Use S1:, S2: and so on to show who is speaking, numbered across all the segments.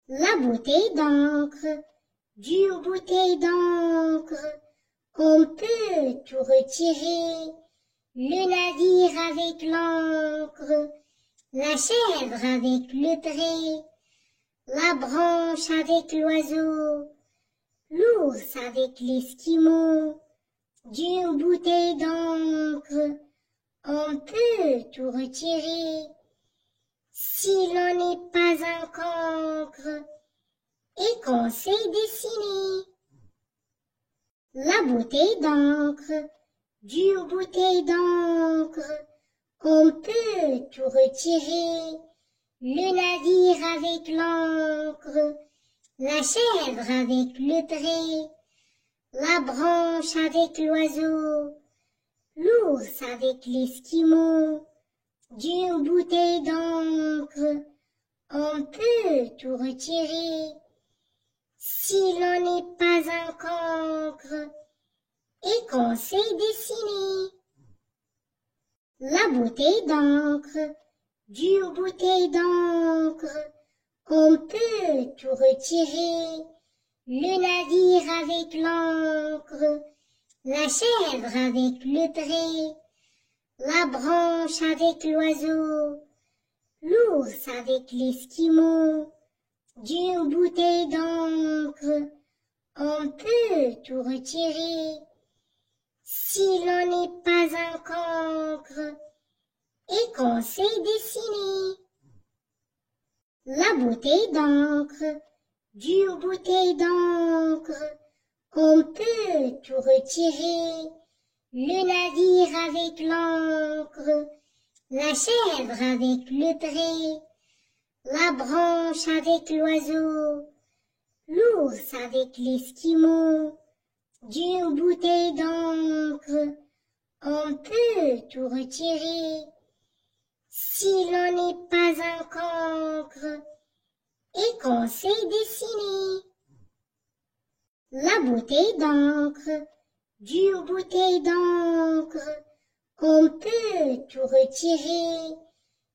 S1: La bouteille d'encre, dure bouteille d'encre, qu'on peut tout retirer. Le navire avec l'ancre, la chèvre avec le trait, la branche avec l'oiseau, l'ours avec l'esquimau. Dure bouteille d'encre, on peut tout retirer. Si l'on n'est pas un cancre et qu'on sait dessiner. La bouteille d'encre, dure bouteille d'encre, qu'on peut tout retirer. Le navire avec l'ancre, la chèvre avec le trait, la branche avec l'oiseau, l'ours avec l'esquimau. Dure bouteille d'encre, on peut tout retirer. Si l'on n'est pas un cancre et qu'on sait dessiner. La bouteille d'encre, dure bouteille d'encre, qu'on peut tout retirer. Le navire avec l'ancre, la chèvre avec le trait, la branche avec l'oiseau, l'ours avec l'esquimau. Dure bouteille d'encre, on peut tout retirer. Si l'on n'est pas un cancre et qu'on sait dessiner. La bouteille d'encre, dure bouteille d'encre, qu'on peut tout retirer. Le navire avec l'ancre, la chèvre avec le trait, la branche avec l'oiseau, l'ours avec l'esquimau. Dure bouteille d'encre, on peut tout retirer. Si l'on n'est pas un cancre et qu'on sait dessiner. La bouteille d'encre, dure bouteille d'encre, qu'on peut tout retirer.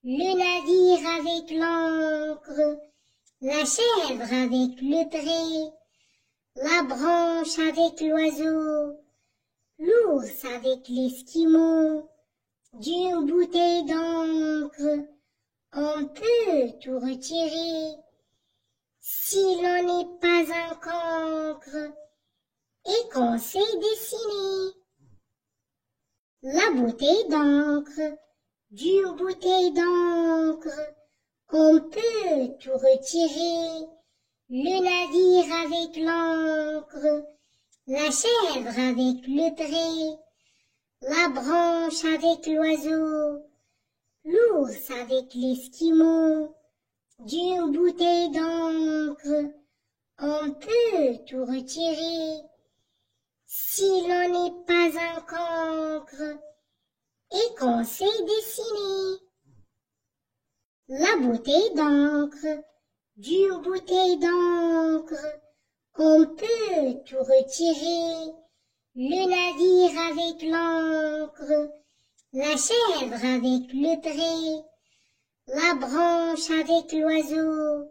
S1: Le navire avec l'ancre, la chèvre avec le trait, la branche avec l'oiseau, l'ours avec l'esquimau. Dure bouteille d'encre, on peut tout retirer. Si l'on n'est pas un cancre et qu'on sait dessiner. La bouteille d'encre, dure bouteille d'encre, qu'on peut tout retirer. Le navire avec l'ancre, la chèvre avec le trait, la branche avec l'oiseau, l'ours avec l'esquimau. Dure bouteille d'encre, on peut tout retirer. Si l'on n'est pas un cancre et qu'on sait dessiner. La bouteille d'encre, dure bouteille d'encre, qu'on peut tout retirer. Le navire avec l'ancre, la chèvre avec le trait, la branche avec l'oiseau,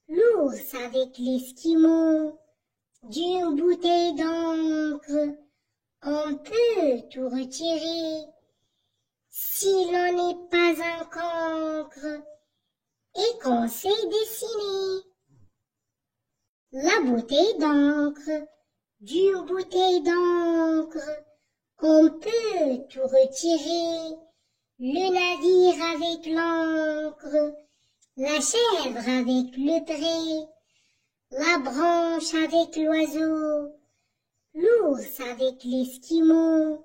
S1: l'ours avec l'esquimau. Dure bouteille d'encre, on peut tout retirer. Si l'on n'est pas un cancre et qu'on sait dessiner. La bouteille d'encre, dure bouteille d'encre, qu'on peut tout retirer. Le navire avec l'ancre, la chèvre avec le trait, la branche avec l'oiseau, l'ours avec l'esquimau.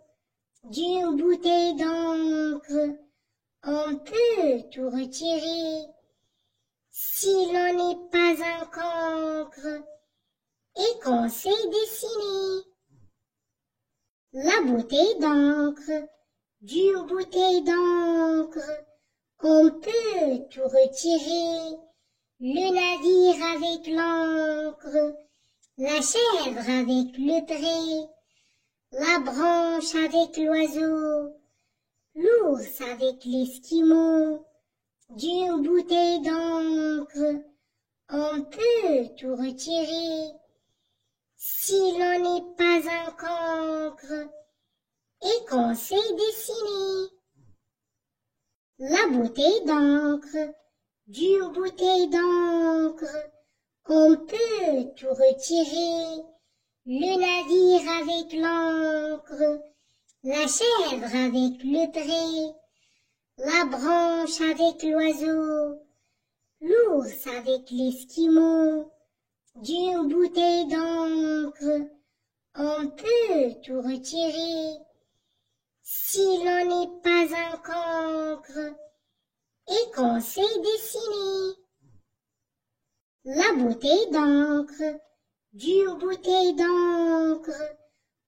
S1: Dure bouteille d'encre, on peut tout retirer. Si l'on n'est pas un cancre et qu'on sait dessiner. La bouteille d'encre, dure bouteille d'encre, qu'on peut tout retirer. Le navire avec l'ancre, la chèvre avec le trait, la branche avec l'oiseau, l'ours avec l'esquimau. Dure bouteille d'encre, on peut tout retirer. Si l'on n'est pas un cancre et qu'on sait dessiner. La bouteille d'encre, dure bouteille d'encre, on peut tout retirer. Le navire avec l'ancre, la chèvre avec le trait, la branche avec l'oiseau, l'ours avec l'esquimau. D'une bouteille d'encre, on peut tout retirer. Si l'on n'est pas un cancre et qu'on sait dessiner. La bouteille d'encre, d'une bouteille d'encre,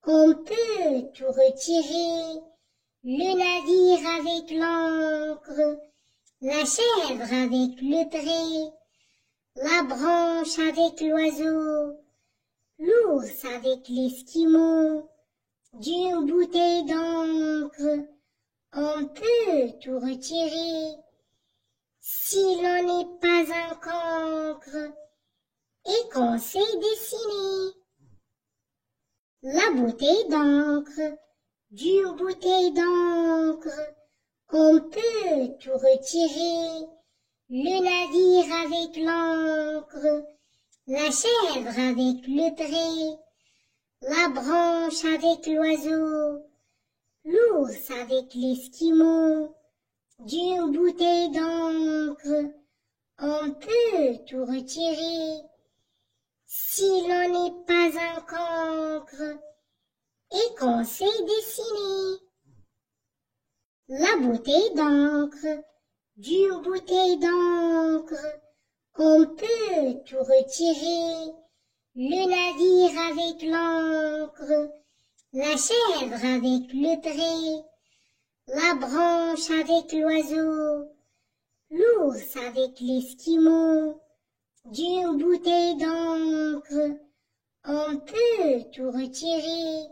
S1: on peut tout retirer. Le navire avec l'ancre, la chèvre avec le trait, la branche avec l'oiseau, l'ours avec l'esquimau. D'une bouteille d'encre, on peut tout retirer. Si l'on n'est pas un cancre et qu'on sait dessiner. La bouteille d'encre, d'une bouteille d'encre, on peut tout retirer. Le navire avec l'ancre, la chèvre avec le trait, la branche avec l'oiseau, l'ours avec l'esquimau. D'une bouteille d'encre, on peut tout retirer. Si l'on n'est pas un cancre et qu'on sait dessiner. La bouteille d'encre, d'une bouteille d'encre, on peut tout retirer. Le navire avec l'ancre, la chèvre avec le trait, la branche avec l'oiseau, l'ours avec l'esquimau. D'une bouteille d'encre, on peut tout retirer.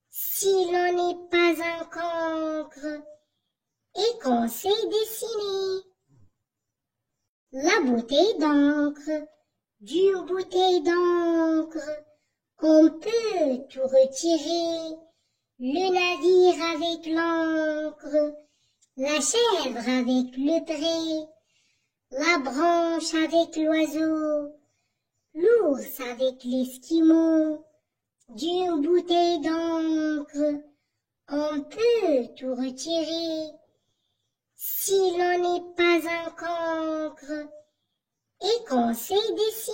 S1: Si l'on n'est pas un cancre et qu'on sait dessiner. La bouteille d'encre, d'une bouteille d'encre, on peut tout retirer. Le navire avec l'ancre, la chèvre avec le trait, la branche avec l'oiseau, l'ours avec l'esquimau. D'une bouteille d'encre, on peut tout retirer. Si l'on n'est pas un cancre et qu'on sait dessiner.